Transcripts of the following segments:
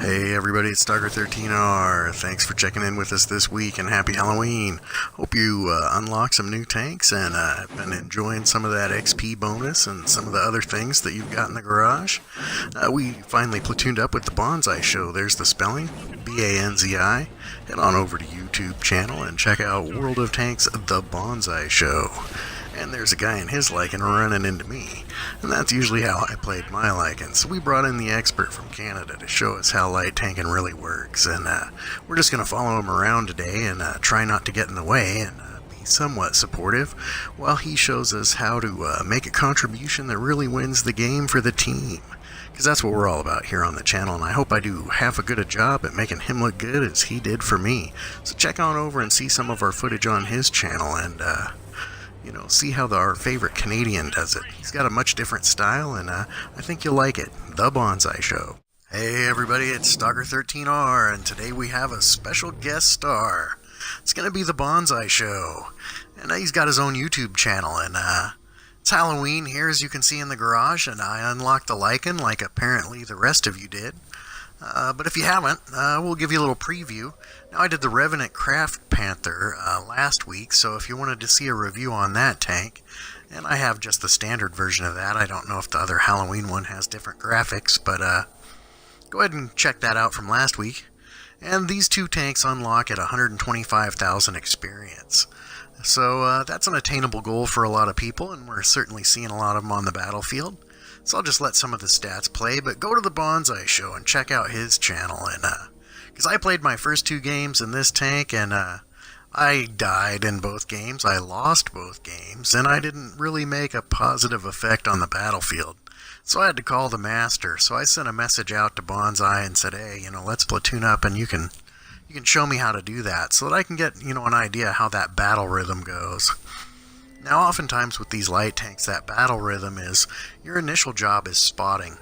Hey everybody, it's Stalker13R. Thanks for checking in with us this week and happy Halloween. Hope you unlock some new tanks and have been enjoying some of that XP bonus and some of the other things that you've got in the garage. We finally platooned up with the Banzi show. There's the spelling, Banzi. Head on over to YouTube channel and check out World of Tanks The Banzi Show. And there's a guy in his Lycan running into me. And that's usually how I played my Lycan. So we brought in the expert from Canada to show us how light tanking really works. And we're just going to follow him around today and try not to get in the way and be somewhat supportive while he shows us how to make a contribution that really wins the game for the team. Because that's what we're all about here on the channel, and I hope I do half as good a job at making him look good as he did for me. So check on over and see some of our footage on his channel and see how our favorite Canadian does it. He's got a much different style, and I think you'll like it. The Banzi Show. Hey everybody, it's Stalker13R, and today we have a special guest star. It's going to be the Banzi Show, and he's got his own YouTube channel, and it's Halloween here, as you can see in the garage, and I unlocked the Lycan like apparently the rest of you did. But if you haven't, we'll give you a little preview. Now, I did the Revenant Craft Panther last week, so if you wanted to see a review on that tank, and I have just the standard version of that, I don't know if the other Halloween one has different graphics, but go ahead and check that out from last week. And these two tanks unlock at 125,000 experience. So that's an attainable goal for a lot of people, and we're certainly seeing a lot of them on the battlefield. So I'll just let some of the stats play, but go to the Banzi Show and check out his channel. And because I played my first two games in this tank, and I died in both games. I lost both games, and I didn't really make a positive effect on the battlefield. So I had to call the master. So I sent a message out to Banzi and said, hey, let's platoon up, and you can show me how to do that, so that I can get an idea how that battle rhythm goes. Now, oftentimes with these light tanks, that battle rhythm is your initial job is spotting.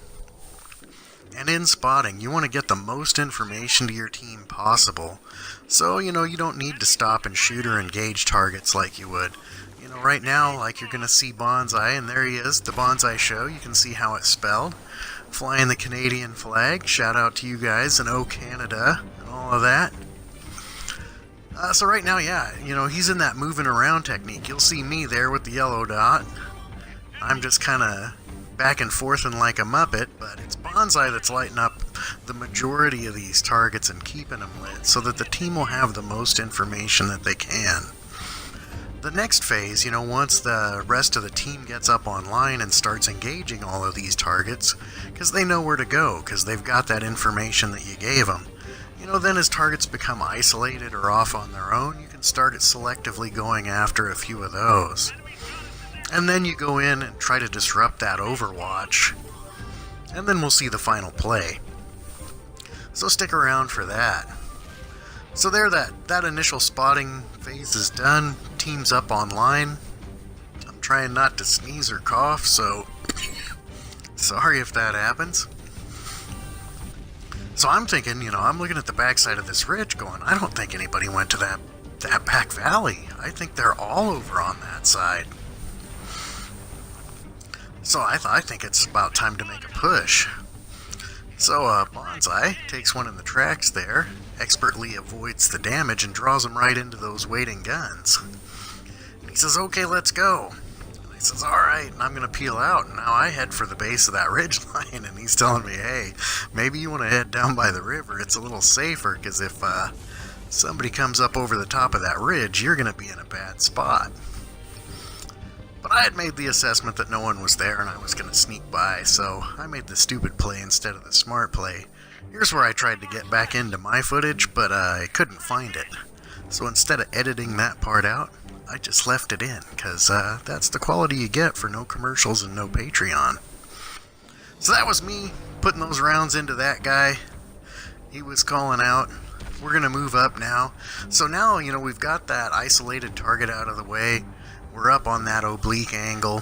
And in spotting, you want to get the most information to your team possible. So, you don't need to stop and shoot or engage targets like you would. Right now, like you're going to see Banzi, and there he is, the Banzi Show. You can see how it's spelled. Flying the Canadian flag. Shout out to you guys and Oh Canada and all of that. So right now, yeah, he's in that moving around technique. You'll see me there with the yellow dot. I'm just kind of back and forthing like a Muppet, but it's Banzi that's lighting up the majority of these targets and keeping them lit so that the team will have the most information that they can. The next phase, once the rest of the team gets up online and starts engaging all of these targets, because they know where to go, because they've got that information that you gave them. Then as targets become isolated or off on their own, you can start it selectively going after a few of those. And then you go in and try to disrupt that overwatch. And then we'll see the final play. So stick around for that. So there, that initial spotting phase is done. Team's up online. I'm trying not to sneeze or cough, so sorry if that happens. So I'm thinking, I'm looking at the backside of this ridge going, I don't think anybody went to that back valley. I think they're all over on that side. So I think it's about time to make a push. So Banzi takes one in the tracks there, expertly avoids the damage and draws him right into those waiting guns. And he says, okay, let's go. He says, alright, and I'm going to peel out, and now I head for the base of that ridge line, and he's telling me, hey, maybe you want to head down by the river, it's a little safer, because if somebody comes up over the top of that ridge, you're going to be in a bad spot. But I had made the assessment that no one was there, and I was going to sneak by, so I made the stupid play instead of the smart play. Here's where I tried to get back into my footage, but I couldn't find it. So instead of editing that part out, I just left it in, because that's the quality you get for no commercials and no Patreon. So that was me putting those rounds into that guy. He was calling out. We're going to move up now. So now, we've got that isolated target out of the way. We're up on that oblique angle.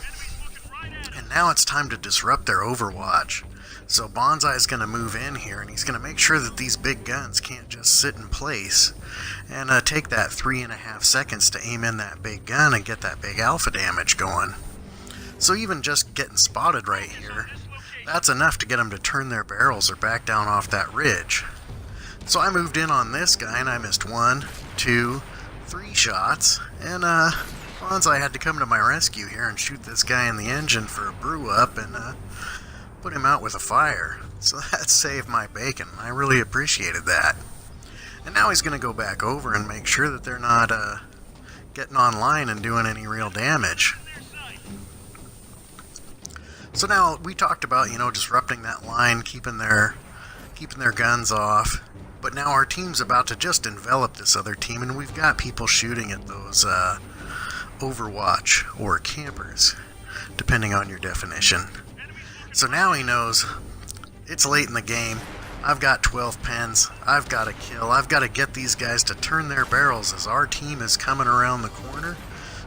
And now it's time to disrupt their overwatch. So Banzi is going to move in here, and he's going to make sure that these big guns can't just sit in place and take that 3.5 seconds to aim in that big gun and get that big alpha damage going. So even just getting spotted right here, That's enough to get them to turn their barrels or back down off that ridge. So I moved in on this guy and I missed 1, 2, 3 shots, and Banzi had to come to my rescue here and shoot this guy in the engine for a brew up and put him out with a fire. So that saved my bacon. I really appreciated that. And now he's going to go back over and make sure that they're not getting online and doing any real damage. So now we talked about, disrupting that line, keeping their guns off. But now our team's about to just envelop this other team, and we've got people shooting at those Overwatch or campers, depending on your definition. So now he knows it's late in the game. I've got 12 pens. I've got to kill. I've got to get these guys to turn their barrels as our team is coming around the corner.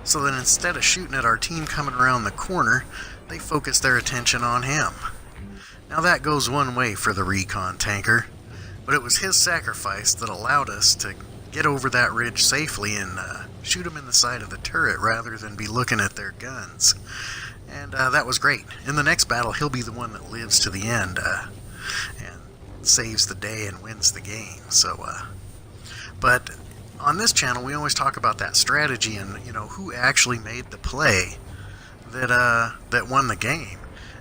So that instead of shooting at our team coming around the corner, they focus their attention on him. Now that goes one way for the recon tanker, but it was his sacrifice that allowed us to get over that ridge safely and shoot him in the side of the turret rather than be looking at their guns. And that was great. In the next battle, he'll be the one that lives to the end and saves the day and wins the game. But on this channel, we always talk about that strategy and who actually made the play that won the game.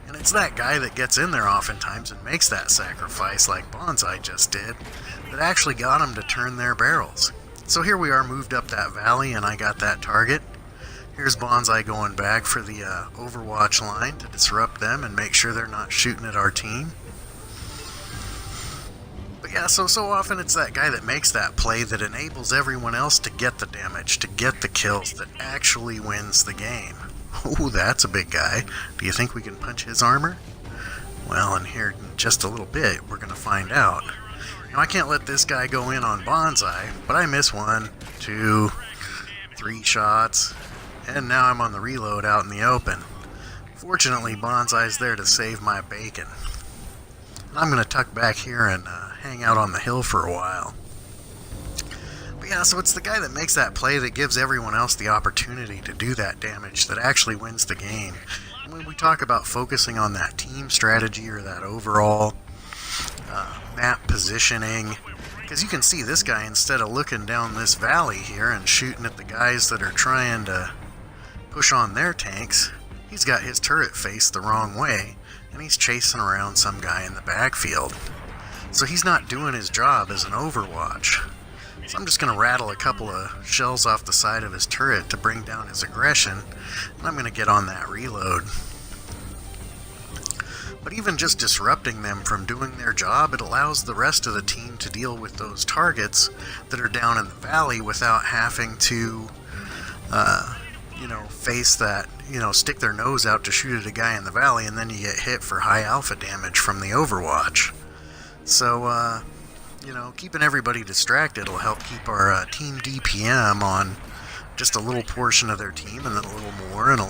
And it's that guy that gets in there oftentimes and makes that sacrifice, like Banzi just did, that actually got them to turn their barrels. So here we are, moved up that valley, and I got that target. Here's Banzi going back for the Overwatch line to disrupt them and make sure they're not shooting at our team. But yeah, so often it's that guy that makes that play that enables everyone else to get the damage, to get the kills, that actually wins the game. Oh, that's a big guy. Do you think we can punch his armor? Well, in here in just a little bit, we're going to find out. Now, I can't let this guy go in on Banzi, but I miss 1, 2, 3 shots, and now I'm on the reload out in the open. Fortunately, Banzi's there to save my bacon. I'm going to tuck back here and hang out on the hill for a while. But yeah, so it's the guy that makes that play that gives everyone else the opportunity to do that damage that actually wins the game. And when we talk about focusing on that team strategy or that overall map positioning, because you can see this guy, instead of looking down this valley here and shooting at the guys that are trying to push on their tanks, he's got his turret faced the wrong way, and he's chasing around some guy in the backfield. So he's not doing his job as an Overwatch. So I'm just going to rattle a couple of shells off the side of his turret to bring down his aggression, and I'm going to get on that reload. But even just disrupting them from doing their job, it allows the rest of the team to deal with those targets that are down in the valley without having to, face that, stick their nose out to shoot at a guy in the valley, and then you get hit for high alpha damage from the Overwatch. So, keeping everybody distracted will help keep our team DPM on just a little portion of their team, and then a little more, and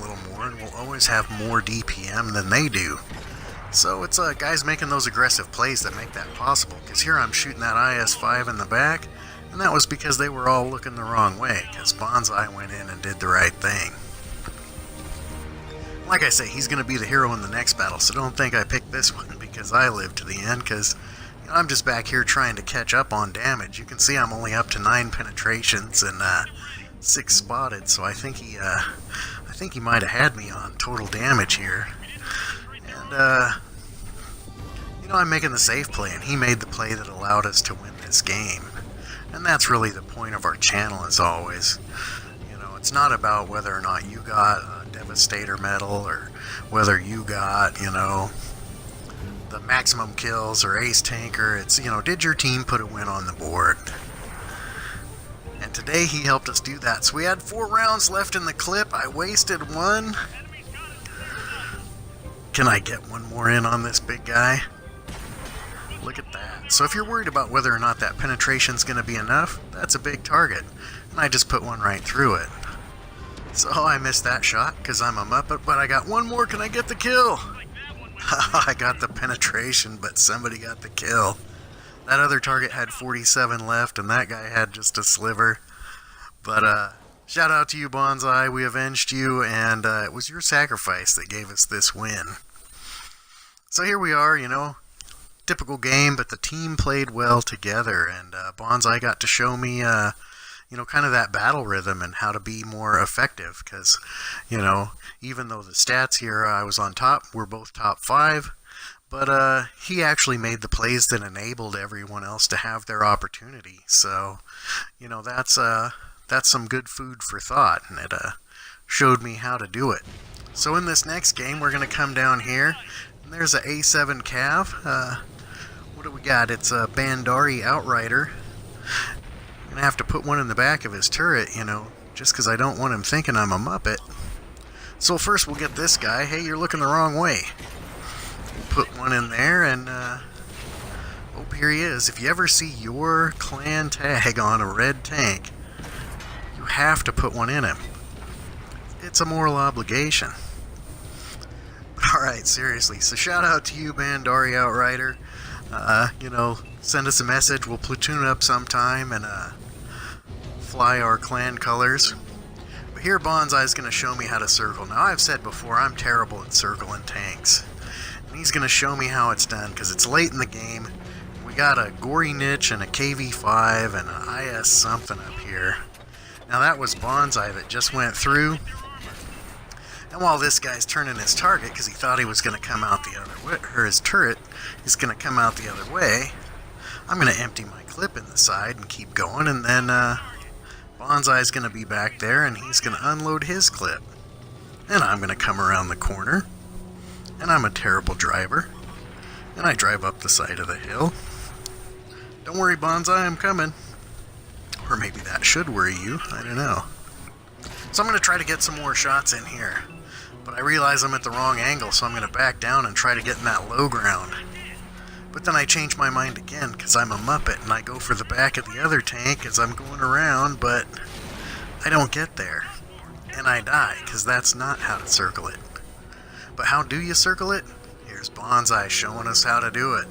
we'll always have more DPM than they do. So it's guys making those aggressive plays that make that possible, because here I'm shooting that IS-5 in the back, and that was because they were all looking the wrong way, because Banzi went in and did the right thing. Like I say, he's going to be the hero in the next battle, so don't think I picked this one because I lived to the end, because I'm just back here trying to catch up on damage. You can see I'm only up to 9 penetrations and 6 spotted, so I think he might have had me on total damage here. And I'm making the safe play, and he made the play that allowed us to win this game. And that's really the point of our channel, as always. It's not about whether or not you got a Devastator medal, or whether you got, the maximum kills or ace tanker. It's, did your team put a win on the board? And today he helped us do that. So we had 4 rounds left in the clip. I wasted 1. Can I get one more in on this big guy? Look at that. So if you're worried about whether or not that penetration's going to be enough, that's a big target. And I just put one right through it. So I missed that shot because I'm a Muppet, but I got one more. Can I get the kill? I got the penetration, but somebody got the kill. That other target had 47 left, and that guy had just a sliver. But shout out to you, Banzi. We avenged you, and it was your sacrifice that gave us this win. So here we are, typical game, but the team played well together, and Banzi got to show me, kind of that battle rhythm and how to be more effective, because, even though the stats here I was on top, we're both top 5, but he actually made the plays that enabled everyone else to have their opportunity. So, that's some good food for thought, and it showed me how to do it. So in this next game, we're going to come down here, and there's a A7 Cav. What do we got? It's a Banzi Outrider. I'm going to have to put one in the back of his turret, just because I don't want him thinking I'm a Muppet. So first we'll get this guy. Hey, you're looking the wrong way. We'll put one in there, and here he is. If you ever see your clan tag on a red tank, you have to put one in him. It's a moral obligation. Alright, seriously. So shout out to you, Banzi Outrider. Send us a message. We'll platoon up sometime and fly our clan colors. But here Banzi is going to show me how to circle. Now, I've said before, I'm terrible at circling tanks. And he's going to show me how it's done, because it's late in the game. We got a gory niche and a KV5 and an IS something up here. Now that was Banzi that just went through. And while this guy's turning his target because he thought he was going to come out the other way, or his turret is going to come out the other way, I'm going to empty my clip in the side and keep going, and then Banzi's going to be back there and he's going to unload his clip. And I'm going to come around the corner, and I'm a terrible driver, and I drive up the side of the hill. Don't worry, Banzi, I'm coming. Or maybe that should worry you, I don't know. So I'm going to try to get some more shots in here. But I realize I'm at the wrong angle, so I'm going to back down and try to get in that low ground. But then I change my mind again, because I'm a Muppet, and I go for the back of the other tank as I'm going around, but I don't get there. And I die, because that's not how to circle it. But how do you circle it? Here's Banzi showing us how to do it.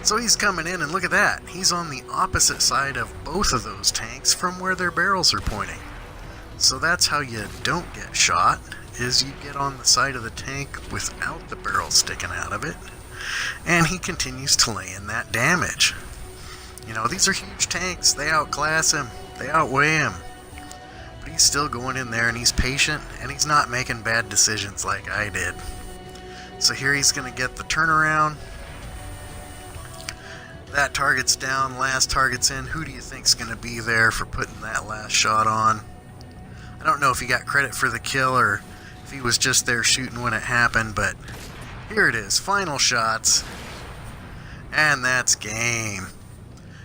So he's coming in, and look at that. He's on the opposite side of both of those tanks from where their barrels are pointing. So that's how you don't get shot, is you get on the side of the tank without the barrel sticking out of it. And he continues to lay in that damage. These are huge tanks. They outclass him. They outweigh him. But he's still going in there, and he's patient, and he's not making bad decisions like I did. So here he's going to get the turnaround. That target's down, last target's in. Who do you think's going to be there for putting that last shot on? I don't know if he got credit for the kill or if he was just there shooting when it happened, but here it is, final shots, and that's game.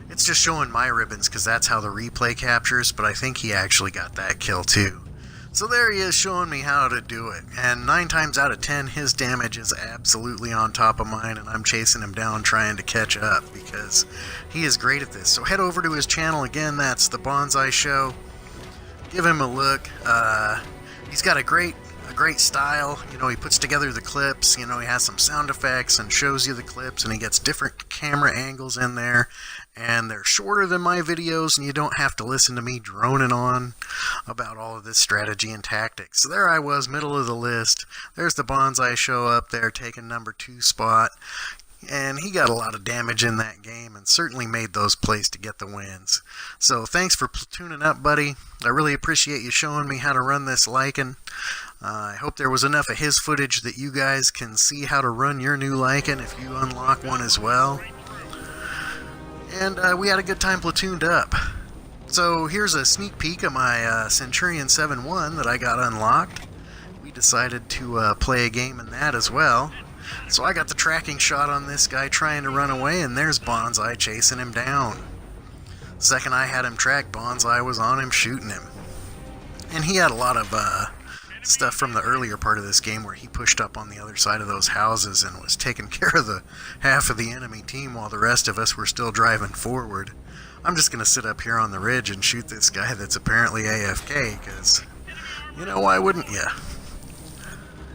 It's just showing my ribbons because that's how the replay captures, but I think he actually got that kill too. So there he is showing me how to do it, and 9 times out of 10 his damage is absolutely on top of mine, and I'm chasing him down trying to catch up because he is great at this. So head over to his channel again, that's the Banzi Show. Give him a look. He's got a great style. He puts together the clips. He has some sound effects and shows you the clips, and he gets different camera angles in there. And they're shorter than my videos, and you don't have to listen to me droning on about all of this strategy and tactics. So there I was, middle of the list. There's the Banzi Show up there taking number 2 spot. And he got a lot of damage in that game and certainly made those plays to get the wins. So thanks for platooning up, buddy. I really appreciate you showing me how to run this Lycan. I hope there was enough of his footage that you guys can see how to run your new Lycan if you unlock one as well. And we had a good time platooned up. So here's a sneak peek of my Centurion 7-1 that I got unlocked. We decided to play a game in that as well. So I got the tracking shot on this guy trying to run away, and there's Banzi chasing him down. Second I had him tracked, Banzi was on him shooting him. And he had a lot of stuff from the earlier part of this game where he pushed up on the other side of those houses and was taking care of the half of the enemy team while the rest of us were still driving forward. I'm just going to sit up here on the ridge and shoot this guy that's apparently AFK, because, why wouldn't you?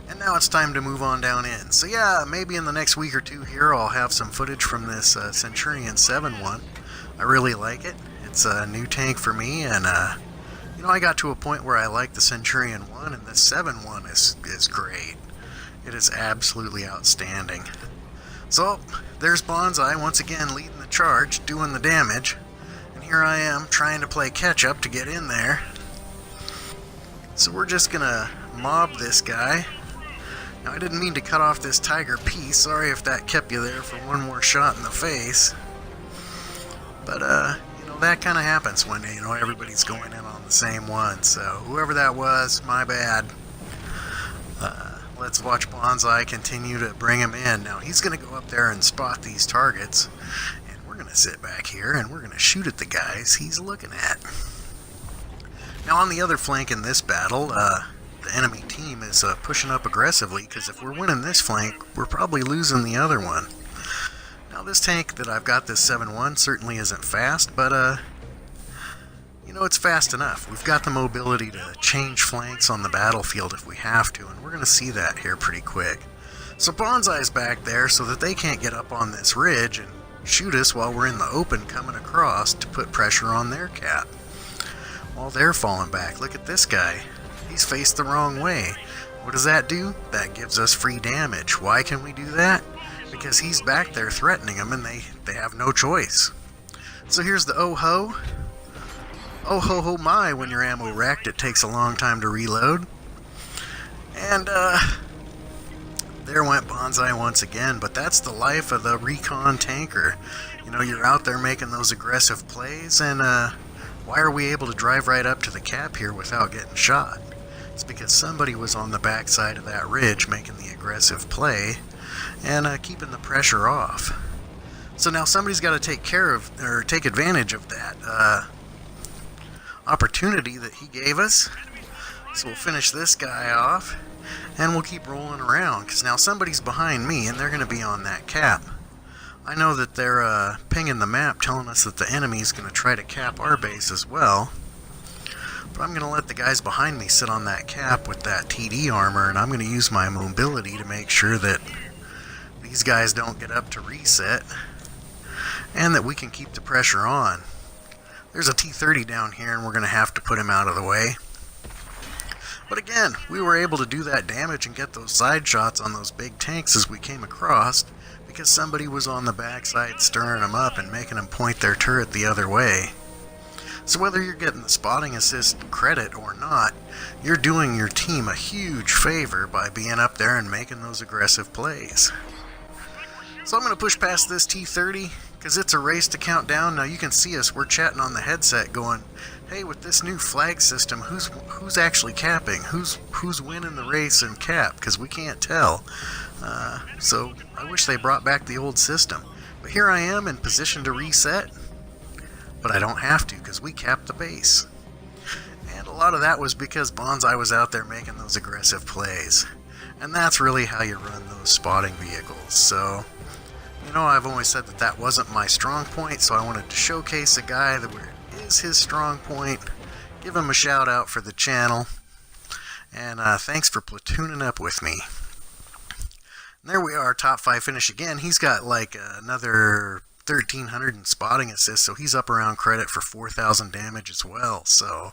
And now it's time to move on down in. So yeah, maybe in the next week or two here I'll have some footage from this Centurion 7-1. I really like it. It's a new tank for me, and I got to a point where I like the Centurion 1, and the 7-1 is great. It is absolutely outstanding. So, there's Banzi once again leading the charge, doing the damage. And here I am trying to play catch-up to get in there. So we're just gonna mob this guy. Now, I didn't mean to cut off this tiger piece. Sorry if that kept you there for one more shot in the face. But, that kind of happens when, everybody's going in on the same one. So, whoever that was, my bad. Let's watch Banzi continue to bring him in. Now, he's going to go up there and spot these targets. And we're going to sit back here and we're going to shoot at the guys he's looking at. Now, on the other flank in this battle, the enemy team is pushing up aggressively, because if we're winning this flank, we're probably losing the other one. Now, this tank that I've got, this 7-1, certainly isn't fast, but, it's fast enough. We've got the mobility to change flanks on the battlefield if we have to, and we're going to see that here pretty quick. So Banzi's back there so that they can't get up on this ridge and shoot us while we're in the open coming across to put pressure on their cap. While they're falling back, look at this guy. He's faced the wrong way. What does that do? That gives us free damage. Why can we do that? Because he's back there threatening them and they have no choice. So here's the oh-ho. Oh-ho-ho my, when you're ammo wrecked, it takes a long time to reload. And, there went Banzi once again, but that's the life of the recon tanker. You're out there making those aggressive plays, and, why are we able to drive right up to the cap here without getting shot? It's because somebody was on the backside of that ridge making the aggressive play and keeping the pressure off. So now somebody's got to take advantage of that opportunity that he gave us. So we'll finish this guy off and we'll keep rolling around, because now somebody's behind me and they're going to be on that cap. I know that they're pinging the map telling us that the enemy's going to try to cap our base as well. But I'm going to let the guys behind me sit on that cap with that TD armor, and I'm going to use my mobility to make sure that these guys don't get up to reset and that we can keep the pressure on. There's a T-30 down here and we're going to have to put him out of the way. But again, we were able to do that damage and get those side shots on those big tanks as we came across, because somebody was on the backside stirring them up and making them point their turret the other way. So whether you're getting the spotting assist credit or not, you're doing your team a huge favor by being up there and making those aggressive plays. So I'm going to push past this T-30, because it's a race to count down. Now you can see us, we're chatting on the headset going, hey, with this new flag system, who's actually capping? Who's winning the race in cap? Because we can't tell. So I wish they brought back the old system. But here I am in position to reset, but I don't have to because we capped the base. And a lot of that was because Banzi was out there making those aggressive plays. And that's really how you run those spotting vehicles. So, I've always said that that wasn't my strong point, so I wanted to showcase a guy that is his strong point, give him a shout out for the channel, and thanks for platooning up with me. And there we are, top 5 finish again. He's got like another 1,300 in spotting assists, so he's up around credit for 4,000 damage as well. So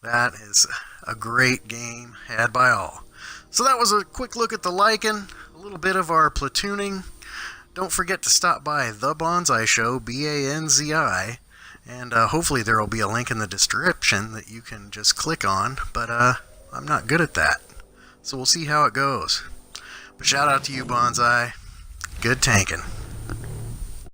that is a great game had by all. So that was a quick look at the Lycan, a little bit of our platooning. Don't forget to stop by The Banzi Show, Banzi, and hopefully there will be a link in the description that you can just click on, but I'm not good at that. So we'll see how it goes. But shout out to you, Banzi. Good tanking.